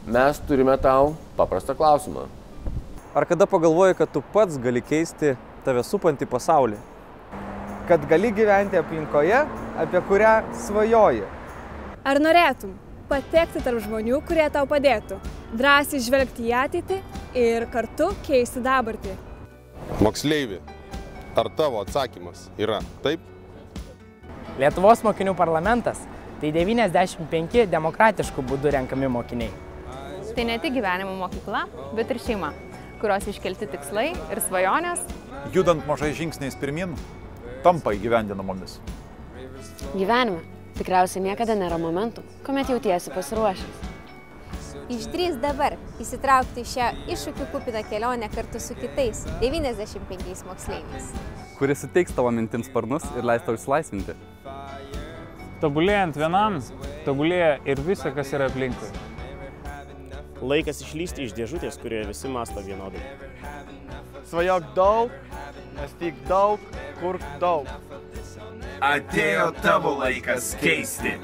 mes turime tau paprastą klausimą. Ar kada pagalvoji, kad tu pats gali keisti tave supantį pasaulį? Kad gali gyventi aplinkoje, apie kurią svajoji. Ar norėtum patekti tarp žmonių, kurie tau padėtų, drąsiai žvelgti į ateitį ir kartu keisti dabartį? Moksleivi, ar tavo atsakymas yra taip? Lietuvos mokinių parlamentas tai 95 demokratiškų būdų renkami mokiniai. Tai ne tik gyvenimo mokykla, bet ir šeima, kurios iškelti tikslai ir svajonės, judant mažai žingsniais pirmin, tampa įgyvendinamomis. Gyvenime tikriausiai niekada nėra momentų, kuomet jautiesi pasiruošęs. Išdrįsk dabar įsitraukti į šią iššūkių kupiną kelionę kartu su kitais 95 moksleiviais, kuris suteiks tavo mintims sparnus ir leis tau išsilaisvinti. Tobulėjant vienam, tobulėja ir visa, kas yra aplinkui. Laikas išlysti iš dėžutės, kurioje visi mąsto vienodai. Svajok daug, mąstyk daug, kurk daug. Atėjo tavo laikas keisti.